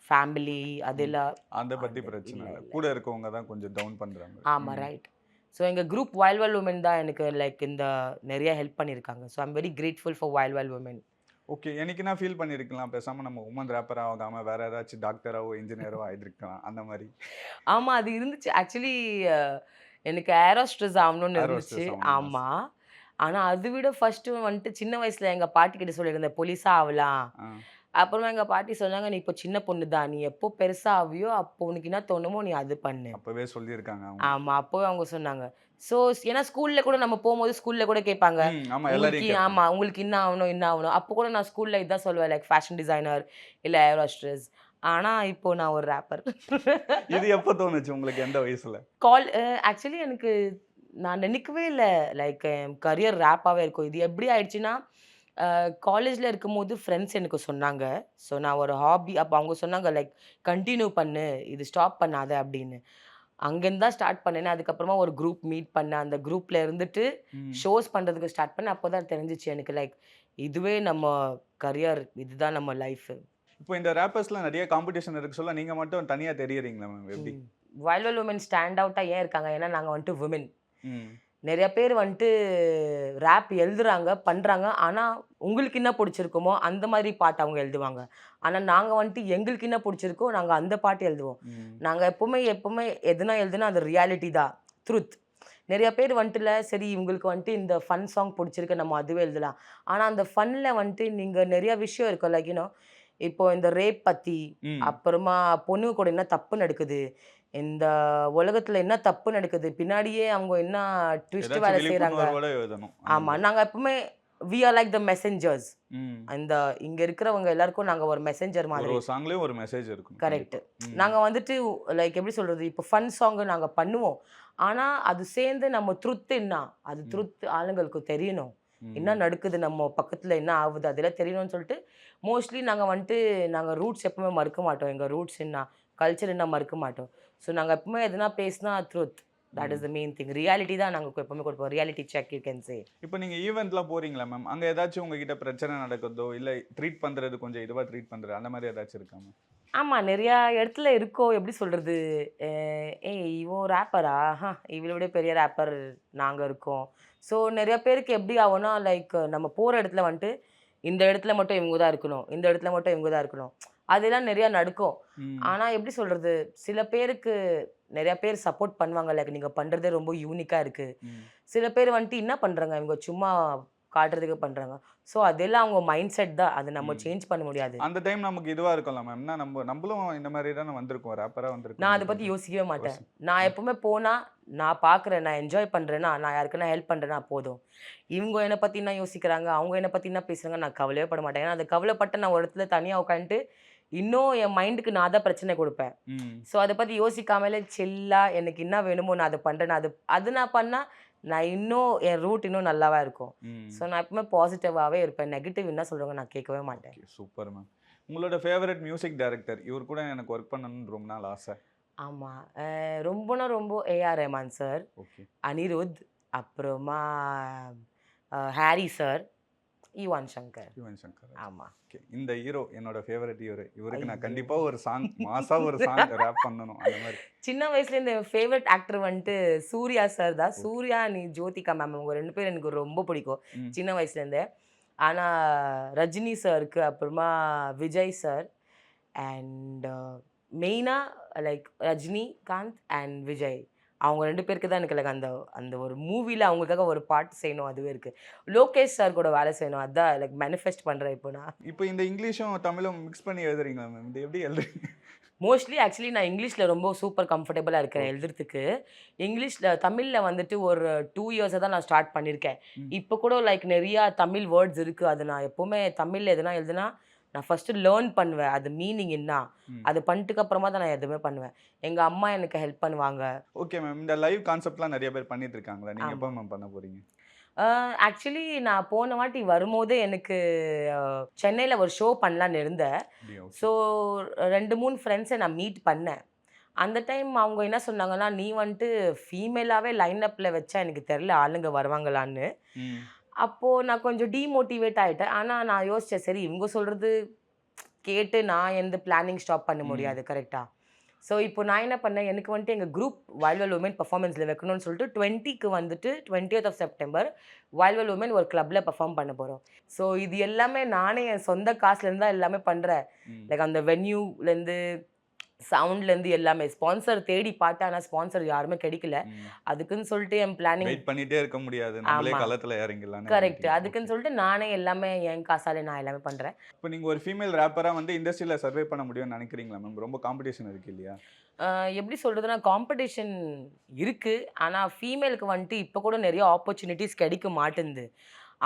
ஃபேமிலி அதெல்லாம் அந்த பத்தி பிரச்சனை இல்லை, கூட இருக்கவங்க தான் கொஞ்சம் டவுன் பண்றாங்க. ஆமாம், ரைட். ஸோ எங்கள் குரூப் வைல்ட் வைல்ட் உமன் தான் எனக்கு லைக் இந்த நிறைய ஹெல்ப் பண்ணியிருக்காங்க. So I'm very grateful for wild wild women. Okay, எனக்கு நான் ஃபீல் பண்ணியிருக்கலாம், பேசாமல் நம்ம உமன் ரேப்பர் ஆகாமல் வேற ஏதாச்சும் டாக்டராவோ இன்ஜினியரோ ஆகிருக்கலாம் அந்த மாதிரி. ஆமாம், அது இருந்துச்சு. ஆக்சுவலி எனக்கு ஏரோஸ்ட்ரெஸ் ஆகணும்னு இருந்துச்சு. ஆமாம், ஆனால் அதை விட ஃபர்ஸ்ட்டு வந்துட்டு சின்ன வயசில் எங்கள் பாட்டிக்கிட்ட சொல்லியிருந்தேன் போலீஸாக ஆகலாம். அப்புறமா எங்கள் பாட்டி சொன்னாங்க, நீ இப்போ சின்ன பொண்ணு தான், நீ எப்போ பெருசாக ஆவியோ அப்போ உனக்கு என்ன தோணுமோ நீ அது பண்ணு. அப்போவே சொல்லியிருக்காங்க. ஆமாம், அப்போவே அவங்க சொன்னாங்க. ஸோ ஏன்னா ஸ்கூலில் கூட நம்ம போகும்போது ஸ்கூலில் கூட கேட்பாங்க, ஆமாம் உங்களுக்கு என்ன ஆகணும் என்ன ஆகணும். அப்போ கூட நான் ஸ்கூலில் இதான் சொல்லுவேன், லைக் ஃபேஷன் டிசைனர் இல்லை ஏரோஸ்ட்ரெஸ். ஆனால் இப்போ நான் ஒரு ரேப்பர். இது எப்போ தோணுச்சு உங்களுக்கு, எந்த வயசில்? ஆக்சுவலி எனக்கு நான் நினைக்கவே இல்லை லைக் என் கரியர் ரேப்பாகவே இருக்கும். இது எப்படி ஆயிடுச்சுன்னா, காலேஜில் இருக்கும்போது ஃப்ரெண்ட்ஸ் எனக்கு சொன்னாங்க. ஸோ நான் ஒரு ஹாபி அப்போ அவங்க சொன்னாங்க லைக் கண்டினியூ பண்ணு, இது ஸ்டாப் பண்ணாத அப்படின்னு. அங்கேருந்து தான் ஸ்டார்ட் பண்ணேன். அதுக்கப்புறமா ஒரு குரூப் மீட் பண்ணேன், அந்த குரூப்பில் இருந்துட்டு ஷோஸ் பண்ணுறதுக்கு ஸ்டார்ட் பண்ணேன். அப்போ தான் தெரிஞ்சிச்சு எனக்கு லைக் இதுவே நம்ம கரியர், இதுதான் நம்ம லைஃபு. இப்போ இந்த ரேப்பர்ஸ்லாம் நிறைய காம்படிஷன் இருக்கு சொல்ல, நீங்கள் மட்டும் தனியாக தெரியறீங்களா மேம் எப்படி? வைல்ட் வைல்ட் உமன் ஸ்டாண்ட் அவுட்டாக ஏன் இருக்காங்க, ஏன்னா நாங்கள் வந்துட்டு விமன். நிறைய பேர் வந்துட்டு ரேப் எழுதுறாங்க பண்ணுறாங்க, ஆனால் உங்களுக்கு என்ன பிடிச்சிருக்குமோ அந்த மாதிரி பாட்டு அவங்க எழுதுவாங்க. ஆனால் நாங்கள் வந்துட்டு எங்களுக்கு என்ன பிடிச்சிருக்கோ நாங்கள் அந்த பாட்டு எழுதுவோம். நாங்கள் எப்போவுமே எதுனா எழுதுனா அது ரியாலிட்டி தான், ட்ருத். நிறைய பேர் வந்துட்டுல சரி இவங்களுக்கு வந்துட்டு இந்த ஃபன் சாங் பிடிச்சிருக்கு நம்ம அதுவே எழுதலாம். ஆனால் அந்த ஃபன்னில் வந்துட்டு நீங்கள் நிறைய விஷயம் இருக்கும் லைக் இப்போ இந்த ரேப் பற்றி, அப்புறமா பொண்ணுங்க கூட என்ன தப்பு நடக்குது, இந்த உலகத்தில் என்ன தப்பு நடக்குது, பின்னாடியே அவங்க என்ன ட்விஸ்ட் வேலை செய்கிறாங்க. ஆமாம், நாங்கள் எப்பவுமே we are like the messengers. அந்த இங்கே இருக்கிறவங்க எல்லாருக்கும் நாங்கள் ஒரு மெசேஞ்சர் மாதிரி. ஒரு சாங்லேயும் ஒரு மெசேஜ் இருக்கும். கரெக்ட். நாங்கள் வந்துட்டு லைக் எப்படி சொல்கிறது, இப்போ ஃபன் சாங்கு நாங்கள் பண்ணுவோம், ஆனால் அது சேர்ந்து நம்ம ட்ருத் என்ன, அது ட்ருத் ஆளுங்களுக்கு தெரியணும், என்ன நடக்குது நம்ம பக்கத்தில் என்ன ஆகுது அதெல்லாம் தெரியணும்னு சொல்லிட்டு மோஸ்ட்லி நாங்கள் வந்துட்டு நாங்கள் ரூட்ஸ் எப்பவுமே மறுக்க மாட்டோம். எங்கள் ரூட்ஸ் என்ன, கல்ச்சர் என்ன மறுக்க மாட்டோம். ஸோ நாங்கள் எப்பவுமே எதுனா பேசினா truth, that is the main thing. Reality தான் நாங்கள் எப்பவுமே கொடுப்போம், reality check you can say. இப்போ நீங்கள் ஈவெண்ட்லாம் போகிறீங்களா மேம், அங்கே ஏதாச்சும் உங்ககிட்ட பிரச்சனை நடக்குதோ இல்லை ட்ரீட் பண்ணுறது கொஞ்சம் இதுவாக ட்ரீட் பண்ணுறது அந்த மாதிரி ஏதாச்சும் இருக்கா மேம்? ஆமாம், நிறையா இடத்துல இருக்கோ. எப்படி சொல்கிறது, ஏய் இவோ ரேப்பரா, இவளோட பெரிய ரேப்பர் நாங்கள் இருக்கோம். ஸோ நிறைய பேருக்கு எப்படி ஆகும்னா லைக் நம்ம போகிற இடத்துல வந்துட்டு இந்த இடத்துல மட்டும் இவங்க தான் இருக்கணும், இந்த இடத்துல மட்டும் இவங்க தான் இருக்கணும், அதெல்லாம் நிறையா நடக்கும். ஆனால் எப்படி சொல்கிறது, சில பேருக்கு நிறையா பேர் சப்போர்ட் பண்ணுவாங்க, லைக் நீங்கள் பண்ணுறதே ரொம்ப யூனிக்காக இருக்குது. சில பேர் வந்துட்டு என்ன பண்ணுறாங்க, இவங்க சும்மா காட்டுறதுக்கு பண்ணுறாங்க. ஸோ அதெல்லாம் அவங்க மைண்ட் செட் தான், அதை நம்ம சேஞ்ச் பண்ண முடியாது. அந்த டைம் நமக்கு இதுவாக இருக்கும்ல மேம், நம்மளும் இந்த மாதிரி தானே வந்திருக்கோம், ரேப்பராக வந்திருக்கோம். நான் அதை பற்றி யோசிக்கவே மாட்டேன். நான் எப்பவுமே போனால் நான் பார்க்குறேன், நான் என்ஜாய் பண்ணுறேன்னா, நான் யாருக்குன்னா ஹெல்ப் பண்ணுறேன்னா போதும். இவங்க என்னை பற்றி என்ன யோசிக்கிறாங்க, அவங்க என்னை பற்றி என்ன பேசுகிறாங்க, நான் கவலையே பட மாட்டேன். ஏன்னா அதை கவலைப்பட்டு நான் ஒரு இடத்துல தனியாக உட்காந்துட்டு இன்னும் என் மைண்டுக்கு நான் தான் பிரச்சனை கொடுப்பேன். ஸோ அதை பற்றி யோசிக்காமலே செல்லாக எனக்கு என்ன வேணுமோ நான் அதை பண்ணுறேன். அது நான் பண்ணால் நான் இன்னும் என் ரூட் இன்னும் நல்லாவா இருக்கும். ஸோ நான் எப்பவுமே பாசிட்டிவாகவே இருப்பேன், நெகட்டிவ் என்ன சொல்கிறாங்க நான் கேட்கவே மாட்டேன். Super ma'am. உங்களோட ஃபேவரட் மியூசிக் டைரக்டர், இவர் கூட எனக்கு ஒர்க் பண்ணணும்னு ரொம்ப நாள் ஆசை. ஆமாம், ரொம்ப ஏஆர் ரஹ்மான் சார், அனிருத், அப்புறமா ஹாரி சார், யுவன் சங்கர். ஆமாம், இந்த ஹீரோ என்னோட ஃபேவரட் ஹீரோ. இவருக்கு நான் கண்டிப்பாக ஒரு சாங் மாசாக ஒரு சாங் ரேப் பண்ணணும் அந்த மாதிரி. சின்ன வயசுல இந்த ஃபேவரட் ஆக்டர் வந்துட்டு சூர்யா சார் தான். சூர்யா நீ ஜோதிகா மேம், அவங்க 2 பேரும் எனக்கு ரொம்ப பிடிக்கும் சின்ன வயசுலேருந்தே. ஆனால் ரஜினி சாருக்கு, அப்புறமா விஜய் சார், அண்ட் மெயினாக லைக் ரஜினிகாந்த் அண்ட் விஜய் அவங்க 2 பேருக்கு தான் எனக்கு லைக் அந்த அந்த ஒரு மூவியில் அவங்களுக்காக ஒரு பாட்டு செய்யணும் அதுவே இருக்குது. லோகேஷ் சார் கூட வேலை செய்யணும், அதான் லைக் மேனிஃபெஸ்ட் பண்ணுறேன் இப்போ நான். இப்போ இந்த இங்கிலீஷும் தமிழும் மிக்ஸ் பண்ணி எழுதுறீங்களா மேம்? இது எப்படி எழுதுறீங்க? மோஸ்ட்லி ஆக்சுவலி நான் இங்கிலீஷில் ரொம்ப சூப்பர் கம்ஃபர்டபுளாக இருக்கிறேன் எழுதுறதுக்கு. தமிழில் வந்துட்டு ஒரு 2 இயர்ஸாக தான் நான் ஸ்டார்ட் பண்ணியிருக்கேன். இப்போ கூட லைக் நிறையா தமிழ் வேர்ட்ஸ் இருக்குது. அது நான் எப்போவுமே தமிழில் எதுனா எழுதுனா நான் ஃபஸ்ட்டு லேர்ன் பண்ணுவேன், அது மீனிங் என்ன, அது பண்ணிட்டுக்கு அப்புறமா தான் நான் எதுவுமே பண்ணுவேன். எங்கள் அம்மா எனக்கு ஹெல்ப் பண்ணுவாங்க. Okay ma'am. இந்த லைவ் கான்செப்ட்லாம் நிறைய பேர் பண்ணிட்டு இருக்காங்களா? நீங்கள் எப்போ மேம் பண்ண போகிறீங்க? ஆக்சுவலி நான் போன வாட்டி வரும்போதே எனக்கு சென்னையில் ஒரு ஷோ பண்ணலான்னு இருந்தேன். ஸோ 2-3 ஃப்ரெண்ட்ஸை நான் மீட் பண்ணேன். அந்த டைம் அவங்க என்ன சொன்னாங்கன்னா, நீ வந்துட்டு ஃபீமேலாகவே லைனப்பில் வச்சா எனக்கு தெரில ஆளுங்க வருவாங்களான்னு. அப்போது நான் கொஞ்சம் டீமோட்டிவேட் ஆகிட்டேன். ஆனால் நான் யோசித்தேன், சரி இவங்க சொல்கிறது கேட்டு நான் எந்த பிளானிங் ஸ்டாப் பண்ண முடியாது கரெக்டாக. ஸோ இப்போ நான் என்ன பண்ணேன், எனக்கு வந்துட்டு எங்கள் குரூப் வைல்ட் உமன் பர்ஃபார்மன்ஸில் வைக்கணும்னு சொல்லிட்டு 20க்கு வந்துட்டு 20th செப்டம்பர் வைல்ட் உமன் ஒரு கிளப்பில் பர்ஃபார்ம் பண்ண போகிறோம். ஸோ இது எல்லாமே நானே என் சொந்த காசுலேருந்து தான் எல்லாமே பண்ணுறேன். லைக் அந்த வென்யூலேருந்து சவுண்ட்லேருந்து எல்லாமே ஸ்பான்சர் தேடி பார்த்தேன். ஆனால் ஸ்பான்சர் யாருமே கிடைக்கல. அதுக்குன்னு சொல்லிட்டு என் பிளானிங் வெயிட் பண்ணிட்டே இருக்க முடியாது, நம்மளே களத்துல இறங்கலாம். கரெக்ட். அதுக்குன்னு சொல்லிட்டு நானே எல்லாமே என் காசாலே நான் எல்லாமே பண்ணுறேன். இப்போ நீங்கள் ஒரு ஃபீமேல் ரேப்பராக வந்து இண்டஸ்ட்ரியில் சர்வே பண்ண முடியும்னு நினைக்கிறீங்களா மேம்? ரொம்ப காம்படிஷன் இருக்கு இல்லையா? எப்படி சொல்கிறதுனா காம்படிஷன் இருக்குது. ஆனால் ஃபீமேலுக்கு வந்துட்டு இப்போ கூட நிறைய ஆப்பர்ச்சுனிட்டிஸ் கிடைக்க மாட்டேங்குது.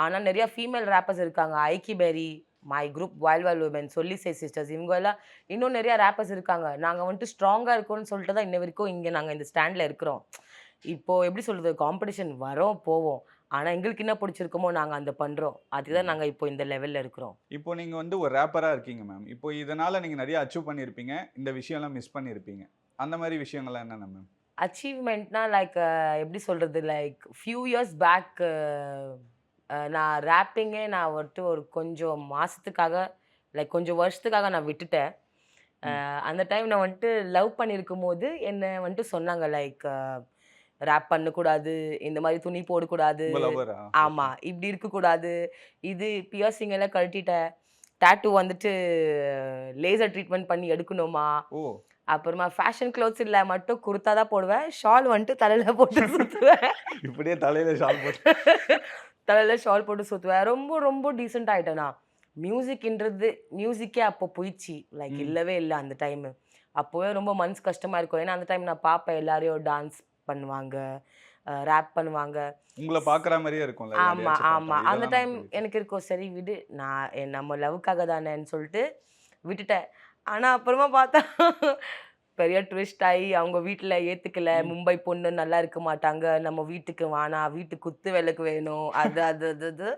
ஆனால் நிறையா ஃபீமேல் ரேப்பர்ஸ் இருக்காங்க. ஐக்கி பெரி, மை குரூப் வைல்ட் உமன், சொல்லி சே சிஸ்டர்ஸ், இவங்க எல்லாம் இன்னும் நிறையா ரேப்பர்ஸ் இருக்காங்க. நாங்கள் வந்துட்டு ஸ்ட்ராங்காக இருக்கோம்னு சொல்லிட்டு தான் இன்ன வரைக்கும் இங்கே நாங்கள் இந்த ஸ்டாண்டில் இருக்கிறோம். இப்போது எப்படி சொல்கிறது, காம்படிஷன் வரோம் போவோம், ஆனால் எங்களுக்கு என்ன பிடிச்சிருக்கோமோ நாங்கள் அந்த பண்ணுறோம். அதுதான் நாங்கள் இப்போ இந்த லெவலில் இருக்கிறோம். இப்போ நீங்கள் வந்து ஒரு ரேப்பராக இருக்கீங்க மேம். இப்போ இதனால் நீங்கள் நிறைய அச்சீவ் பண்ணியிருப்பீங்க, இந்த விஷயம்லாம் மிஸ் பண்ணியிருப்பீங்க. அந்த மாதிரி விஷயங்கள்லாம் என்னென்ன மேம்? அச்சீவ்மெண்ட்னா லைக் எப்படி சொல்கிறது, லைக் ஃபியூ இயர்ஸ் பேக் நான் ரேப்பிங்கே நான் வந்துட்டு ஒரு கொஞ்சம் மாதத்துக்காக லைக் கொஞ்சம் வருஷத்துக்காக நான் விட்டுட்டேன். அந்த டைம் நான் வந்துட்டு லவ் பண்ணியிருக்கும் போது என்னை வந்துட்டு சொன்னாங்க லைக் ரேப் பண்ணக்கூடாது, இந்த மாதிரி துணி போடக்கூடாது, ஆமாம் இப்படி இருக்கக்கூடாது, இது பியர்சிங் எல்லாம் கழட்டிட்டேன், டேட்டூ வந்துட்டு லேசர் ட்ரீட்மெண்ட் பண்ணி எடுக்கணுமா, அப்புறமா ஃபேஷன் க்ளோத்ஸ் இல்லை மட்டும் குர்த்தா தான் போடுவேன், ஷால் வந்துட்டு தலையில் போட்டு சுற்றுவேன். இப்படியே தலையில் ஷால் போட்டு தலையில் ஷால் போட்டு சுற்றுவேன். ரொம்ப ரொம்ப டீசெண்ட் ஆகிட்டேண்ணா. மியூசிக்கே அப்போ போயிடுச்சு, லைக் இல்லவே இல்லை அந்த டைமு. அப்போவே ரொம்ப மனசு கஷ்டமாக இருக்கும். ஏன்னா அந்த டைம் நான் பார்ப்பேன் எல்லாரையும் டான்ஸ் பண்ணுவாங்க, ரேப் பண்ணுவாங்க, உங்களை பார்க்குற மாதிரியே இருக்கும். ஆமாம் ஆமாம். அந்த டைம் எனக்கு இருக்கும், சரி விடு, நான் நம்ம லவ்வுக்காக தானேன்னு சொல்லிட்டு விட்டுட்டேன். ஆனால் அப்புறமா பார்த்தா பெரிய ட்விஸ்ட் ஆகி அவங்க வீட்டில் ஏற்றுக்கல, மும்பை பொண்ணு நல்லா இருக்க மாட்டாங்க, நம்ம வீட்டுக்கு வானா, வீட்டுக்கு குத்து விளக்கு வேணும், அது அது அது அது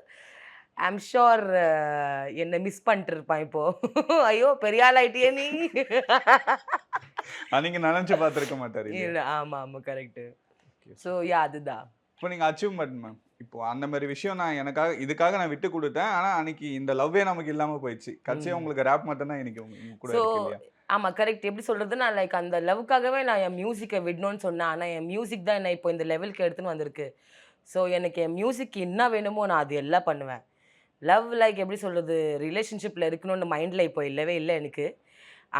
ஐம் ஷோர் என்னை மிஸ் பண்ணிட்டு இருப்பான் இப்போ. ஐயோ பெரிய ஆள் ஆயிட்டியே நீ. நீங்க நினைச்சு பார்த்துருக்க மாட்டாரு. இல்லை, ஆமாம் ஆமாம் கரெக்டு. ஸோ அதுதான் இப்போ நீங்கள் அச்சீவ்மெண்ட் மேம். இப்போ அந்த மாதிரி விஷயம் நான் இதுக்காக நான் விட்டு கொடுத்தேன். ஆனால் அன்னைக்கு இந்த லவ்வே நமக்கு இல்லாமல் போயிடுச்சு. கட்சியாக உங்களுக்கு ரேப் மட்டும் தான் இன்னைக்கு கூட இருக்கு இல்லையா? ஆமாம் கரெக்ட். எப்படி சொல்கிறது, நான் லைக் அந்த லவ்வுக்காகவே நான் என் மியூசிக்கை விடணும்னு சொன்னேன். ஆனால் என் மியூசிக் தான் என்னை இப்போ இந்த லெவலுக்கு எடுத்துன்னு வந்திருக்கு. ஸோ எனக்கு என் மியூசிக் என்ன வேணுமோ நான் அது எல்லாம் பண்ணுவேன். லவ் லைக் எப்படி சொல்கிறது, ரிலேஷன்ஷிப்பில் இருக்கணும்னு மைண்டில் இப்போ இல்லவே இல்லை எனக்கு.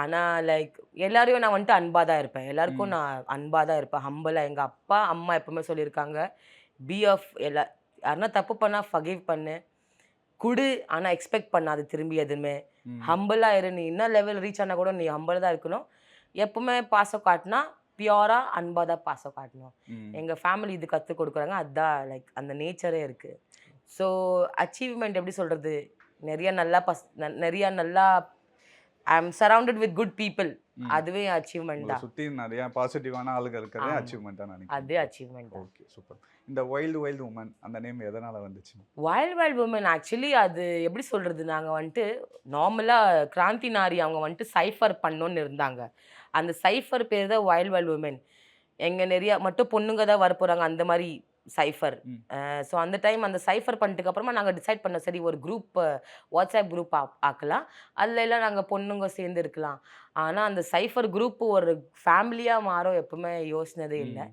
ஆனால் லைக் எல்லாரையும் நான் வந்துட்டு அன்பாக தான் இருப்பேன், எல்லாருக்கும் நான் அன்பாக தான் இருப்பேன், ஹம்பிளாக. எங்கள் அப்பா அம்மா எப்பவுமே சொல்லியிருக்காங்க, பிஎஃப் யாருன்னா தப்பு பண்ணால் ஃபகிவ் பண்ணு, குடு, ஆனால் எக்ஸ்பெக்ட் பண்ணாது திரும்பி எதுவுமே. ஹம்பிளாக இரு, நீ என்ன லெவல் ரீச் ஆனால் கூட நீ ஹம்பிளாக தான் இருக்கணும். எப்பவுமே பாசம் காட்டினா பியூராக அன்பாக தான் பாசம் காட்டணும். எங்கள் ஃபேமிலி இது கற்றுக் கொடுக்குறாங்க, அதுதான் லைக் அந்த நேச்சரே இருக்குது. ஸோ அச்சீவ்மெண்ட் எப்படி சொல்கிறது, நிறையா நல்லா I am surrounded with good people, அதுவே அச்சீவ்மெண்ட் தான். சுற்றி நிறைய பாசிட்டிவான ஆளுங்க இருக்கிறதே அச்சீவ்மெண்ட் தான் நினைக்கிறேன். அதே அச்சீவ்மெண்ட். Okay super. இந்த வைல்டு உமன் அந்த நேம் எதனால் வந்துச்சு? வைல்டு உமன் ஆக்சுவலி அது எப்படி சொல்கிறது, நாங்கள் வந்துட்டு நார்மலாக கிராந்தி நாரி அவங்க வந்துட்டு சைஃபர் பண்ணோன்னு இருந்தாங்க. அந்த சைஃபர் பேர் தான் வைல்டு உமன். எங்கள் நிறையா மட்டும் பொண்ணுங்க தான் வரப்போகிறாங்க அந்த மாதிரி சைஃபர். ஸோ அந்த டைம் அந்த சைஃபர் பண்ணிட்டுக்கு அப்புறமா நாங்கள் டிசைட் பண்ணோம், சரி ஒரு குரூப் வாட்ஸ்அப் குரூப் ஆக்கலாம், அதில் எல்லாம் நாங்கள் பொண்ணுங்க சேர்ந்து இருக்கலாம். ஆனால் அந்த சைஃபர் குரூப் ஒரு ஃபேமிலியாக மாறும் எப்பவுமே யோசினதே இல்லை.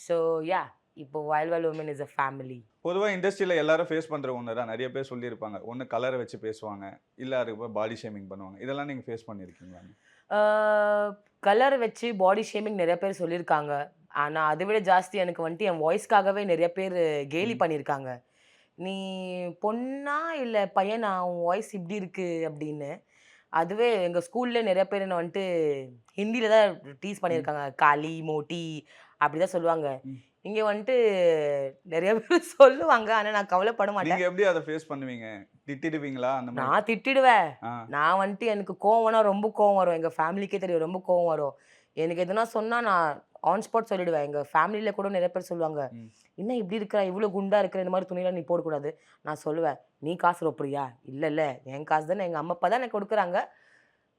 ஸோ யா, இப்போ wild women is a family. பொதுவாக இண்டஸ்ட்ரியில் எல்லாரும் ஃபேஸ் பண்ணுற ஒன்று தான், நிறைய பேர் சொல்லியிருப்பாங்க, ஒன்று கலரை வச்சு பேசுவாங்க, இல்லை அதுக்கு பாடி ஷேமிங் பண்ணுவாங்க. இதெல்லாம் நீங்கள் ஃபேஸ் பண்ணியிருக்கீங்களா? கலர் வச்சு பாடி ஷேமிங் நிறைய பேர் சொல்லியிருக்காங்க. ஆனா அதை விட ஜாஸ்தி எனக்கு வந்துட்டு என் வாய்ஸ்க்காகவே நிறைய பேர் கேலி பண்ணியிருக்காங்க. நீ பொண்ணா இல்ல பையனா? உன் வாய்ஸ் இப்படி இருக்கு அப்படின்னு. அதுவே எங்க ஸ்கூல்ல நிறைய பேர் என்ன வந்துட்டு ஹிந்தில தான் டீஸ் பண்ணியிருக்காங்க. காளி, மோட்டி அப்படிதான் சொல்லுவாங்க. ம். இங்க வந்துட்டு நிறைய பேர் சொல்லுவாங்க. ஆனா நான் கவலைப்பட மாட்டேன். நீங்க எப்படி அதை ஃபேஸ் பண்ணுவீங்க? திட்டிடுவீங்களா அந்த மாதிரி? நான் திட்டிடுவேன். ஆ. நான் வந்துட்டு எனக்கு கோவம்னா ரொம்ப கோவம் வரும். எங்க ஃபேமிலிக்கே தெரியும் ரொம்ப கோவம் வரும். எனக்கு எதுனா சொன்னா நான் ஆன் ஸ்பாட் சொல்லிடுவேன். எங்க ஃபேமிலியில கூட நிறைய பேர் சொல்லுவாங்க, ம். என்ன இப்படி இருக்கிற, இவ்வளோ குண்டா இருக்கிற, இந்த மாதிரி துணியெல்லாம் நீ போடக்கூடாது. நான் சொல்லுவேன், நீ காசு ரொப்புறியா? இல்ல என் காசு தானே, எங்க அம்மா அப்பா தான் எனக்கு கொடுக்குறாங்க.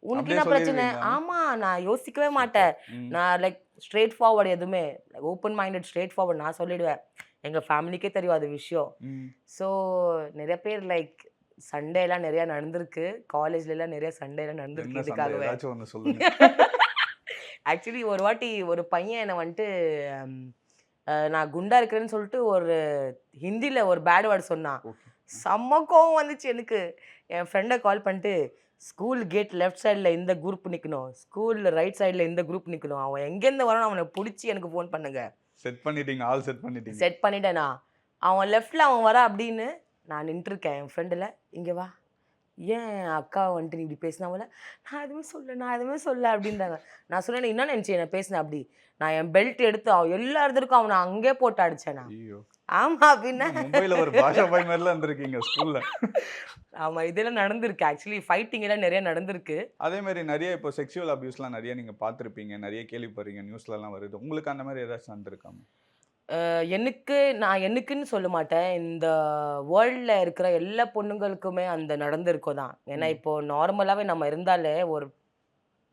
உனக்கு அப்படியே என்ன பிரச்சனை? சொல்லிடுவீங்களா? ஆமா, நான் யோசிக்கவே மாட்டேன். ம். நான் லைக் ஸ்ட்ரெயிட் ஃபார்வர்ட், எதுவுமே ஓப்பன் மைண்டட், ஸ்ட்ரெயிட் ஃபார்வர்ட் நான் சொல்லிடுவேன். எங்க ஃபேமிலிக்கே தெரியும் அது விஷயம். ம். ஸோ நிறைய பேர் லைக் சண்டே எல்லாம் நிறைய நடந்திருக்கு. காலேஜ்ல எல்லாம் நிறைய சண்டே எல்லாம் என்ன நடந்திருக்கு சண்டை? இதுக்காகவே. ஏதாச்சும் ஒண்ணு சொல்லுங்க. ஆக்சுவலி ஒரு வாட்டி ஒரு பையன் என்னை வந்துட்டு ம், நான் குண்டா இருக்கிறேன்னு சொல்லிட்டு ஒரு ஹிந்தில ஒரு பேட் வேர்ட் சொன்னான். ஓகே. செம்ம கோவம் வந்துச்சு எனக்கு. என் ஃப்ரெண்டை கால் பண்ணிட்டு, ஸ்கூல் கேட் லெஃப்ட் சைடில் இந்த குரூப் நிற்கணும், ஸ்கூலில் ரைட் சைடில் இந்த குரூப் நிற்கணும், அவன் எங்கேருந்து வரானோ அவனை பிடிச்சி எனக்கு ஃபோன் பண்ணுங்க. செட் பண்ணிட்டீங்க, ஆல் செட் பண்ணிட்டீங்க. செட் பண்ணிட்டேனா, அவன் லெஃப்டில் அவன் வரா அப்படின்னு நான் நின்றுருக்கேன். என் ஃப்ரெண்டில், இங்கே வா, ஏன் அக்கா வந்துட்டு நீ இப்படி பேசினாவல? நான் எதுவுமே சொல்ல அப்படின்றாங்க. நான் சொன்னேன், என்ன நினச்சி என்ன பேசினேன் அப்படி? நான் என் பெல்ட் எடுத்து எல்லா இடத்துக்கும் அவனை அங்கே போட்டு அடிச்சேன் நான். ஐயோ. ஆமா அப்படின்னா மும்பைல ஒரு பாஷா பாய் மாதிரிலாம் இருந்திருக்கீங்க ஸ்கூல்ல. ஆமா, இதெல்லாம் நடந்திருக்கு. ஆக்சுவலி ஃபைட்டிங் எல்லாம் நிறைய நடந்திருக்கு. அதே மாதிரி நிறைய இப்போ செக்ஷுவல் அபியூஸ்லாம் நிறைய நீங்க பார்த்துருப்பீங்க, நிறைய கேள்விப்படுறீங்க, நியூஸ்ல எல்லாம் வருது. உங்களுக்கு அந்த மாதிரி ஏதாச்சும் நடந்திருக்காம? நான் எனக்குன்னு சொல்ல மாட்டேன். இந்த வேர்ல்டில் இருக்கிற எல்லா பொண்ணுங்களுக்குமே அந்த நடந்திருக்கும் தான். ஏன்னா ம். இப்போ நார்மலாகவே நம்ம இருந்தாலே ஒரு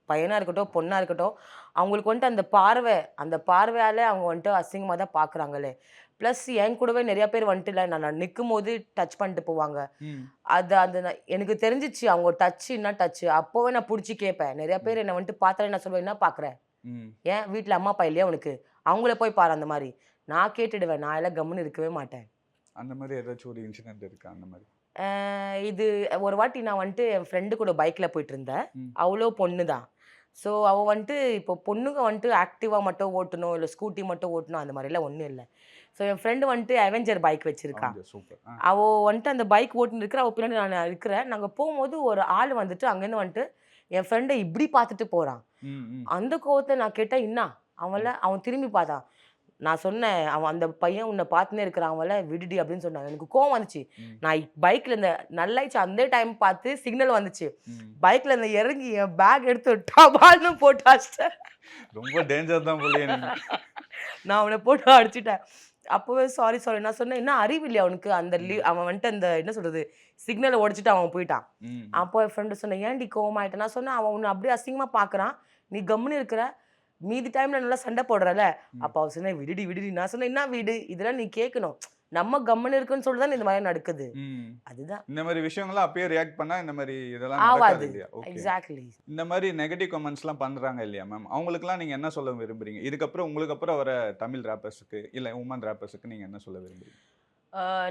பையனாக இருக்கட்டும், பொண்ணாக இருக்கட்டும், அவங்களுக்கு வந்துட்டு அந்த பார்வையால் அவங்க வந்துட்டு அசிங்கமாக தான் பார்க்குறாங்களே. ப்ளஸ் என் கூடவே நிறைய பேர் வந்துட்டு இல்லை, நான் நிற்கும் போது டச் பண்ணிட்டு போவாங்க. ம். எனக்கு தெரிஞ்சிச்சு அவங்க டச்சு என்ன டச்சு. அப்போவே நான் பிடிச்சி கேட்பேன். நிறைய பேர் என்னை வந்துட்டு பார்த்தாலே நான் சொல்லுவேன், என்ன பார்க்குறேன், ம். ஏன் வீட்டில் அம்மா அப்பா இல்லையா உனக்கு, அவங்கள போய் பாரு அந்த மாதிரி. நான் கேட்டுடுவேன். நான் எல்லாம் கம்முன்னு இருக்கவே மாட்டேன். அந்த மாதிரி ஏதாச்சும் ஒரு இன்சிடென்ட் இருக்கா அந்த மாதிரி? இது ஒரு வாட்டி நான் வந்துட்டு என் ஃப்ரெண்டு கூட பைக்கில் போயிட்டு இருந்தேன். ம். அவ்வளோ பொண்ணு தான். ஸோ அவள் வந்துட்டு இப்போ பொண்ணுங்க வந்துட்டு ஆக்டிவாக மட்டும் ஓட்டணும், இல்லை ஸ்கூட்டி மட்டும் ஓட்டணும், அந்த மாதிரிலாம் ஒன்றும் இல்லை. ஸோ என் ஃப்ரெண்டு வந்துட்டு அவெஞ்சர் பைக் வச்சுருக்கா. சூப்பர். அவள் வந்துட்டு அந்த பைக் ஓட்டுன்னு இருக்கிற, அவள் பின்னாடி நான் இருக்கிறேன். நாங்கள் போகும்போது ஒரு ஆள் வந்துட்டு அங்கேருந்து வந்துட்டு என் ஃப்ரெண்டை இப்படி பார்த்துட்டு போகிறான். அந்த கோவத்தை நான் கேட்டேன், என்ன அவன் திரும்பி பார்த்தான். நான் சொன்னேன், அவன் அந்த பையன் உன்னை பார்த்துனே இருக்கிறான், அவளை விடுடி அப்படின்னு சொன்னான். எனக்கு கோவம் வந்துச்சு. நான் பைக்கில் இந்த நல்லாயிடுச்சு அந்த டைம் பார்த்து சிக்னல் வந்துச்சு. பைக்கில் இருந்து இறங்கி என் பேக் எடுத்து டபால்னு போட்டு அடிச்சிட்டேன். ரொம்ப டேஞ்சர் தான் போலயே நீங்க. நான் அவனை போட்டு அடிச்சிட்டேன். அப்போவே சாரி நான் சொன்னேன், என்ன அறிவு இல்லையா அவனுக்கு? அந்த அவன் வந்துட்டு அந்த என்ன சொல்றது, சிக்னலை உடைச்சிட்டு அவன் போயிட்டான். அப்போ என் ஃப்ரெண்டு சொன்னேன், ஏன்டி கோவமாயிட்டேன்? நான் சொன்னேன், அவன் உன்னை அப்படியே அசிங்கமாக பார்க்குறான், நீ கம்முன்னு இருக்கிற, மீதி டைம்ல நல்லா சண்டை போடுறல. அப்போ அவன் சொன்னேன், விடுடி. நான் சொன்னேன், என்ன வீடு, இதெல்லாம் நீ கேட்கணும், நம்ம கம்முன்னு இருக்குன்னு சொல்லிட்டு தான் இந்த மாதிரி நடக்குது. அதுதான் இந்த மாதிரி விஷயங்கள்லாம் அப்பயே ரியாக்ட் பண்ணா இந்த மாதிரி இதெல்லாம் ஆவாது. நடக்காது இல்லையா? ஓகே. எக்ஸாக்ட்லி. இந்த மாதிரி நெகட்டிவ் கமெண்ட்ஸ்லாம் பண்றாங்க இல்லையா மேம், அவங்களுக்குலாம் நீங்க என்ன சொல்ல விரும்புறீங்க? இதுக்கப்புறம் உங்களுக்கு அப்புறம் வர தமிழ் ரேப்பர்ஸுக்கு இல்லை உமன் ரேப்பர்ஸுக்கு நீங்க என்ன சொல்ல விரும்புறீங்க?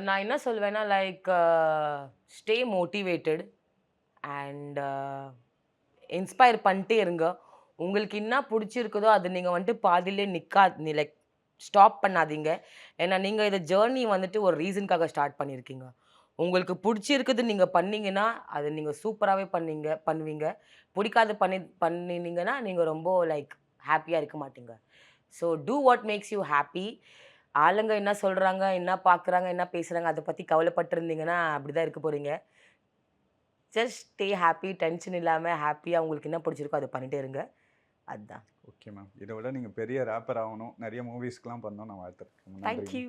நான் என்ன சொல்வேன்னா, like stay motivated and inspire பண்ணிட்டே இருங்க. உங்களுக்கு என்ன பிடிச்சிருக்குதோ அது நீங்கள் வந்துட்டு பாதியிலே லைக் ஸ்டாப் பண்ணாதீங்க. ஏன்னா நீங்கள் இதை ஜேர்னி வந்துட்டு ஒரு ரீசனுக்காக ஸ்டார்ட் பண்ணியிருக்கீங்க. உங்களுக்கு பிடிச்சிருக்குது நீங்கள் பண்ணீங்கன்னா அது நீங்கள் சூப்பராகவே பண்ணுவீங்க. பிடிக்காது பண்ணினீங்கன்னா நீங்கள் ரொம்ப லைக் ஹாப்பியாக இருக்க மாட்டீங்க. So do what makes you happy. ஆளுங்க என்ன சொல்கிறாங்க, என்ன பார்க்குறாங்க, என்ன பேசுகிறாங்க, அதை பற்றி கவலைப்பட்டிருந்தீங்கன்னா அப்படி தான் இருக்க போகிறீங்க. ஜஸ்ட் ஸ்டே ஹாப்பி, டென்ஷன் இல்லாமல் ஹாப்பியாக உங்களுக்கு என்ன பிடிச்சிருக்கோ அதை பண்ணிகிட்டே இருங்க. அதுதான். ஓகே மேம், இதை விட நீங்க பெரிய ரேப்பர் ஆகணும், நிறைய மூவிஸ்க்குலாம் பண்ணணும், நான் வாழ்த்துறேன். தேங்க்யூ.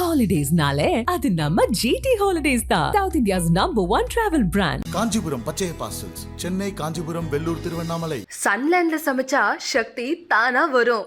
Holidays-nale அது நம்ம GT Holidays தான். South India's #1 travel brand. Kanchipuram பச்சைய பார்சல்ஸ், சென்னை, காஞ்சிபுரம், வெள்ளூர், திருவண்ணாமலை. சன்லேண்ட்ல சமைச்சா சக்தி தானா வரும்.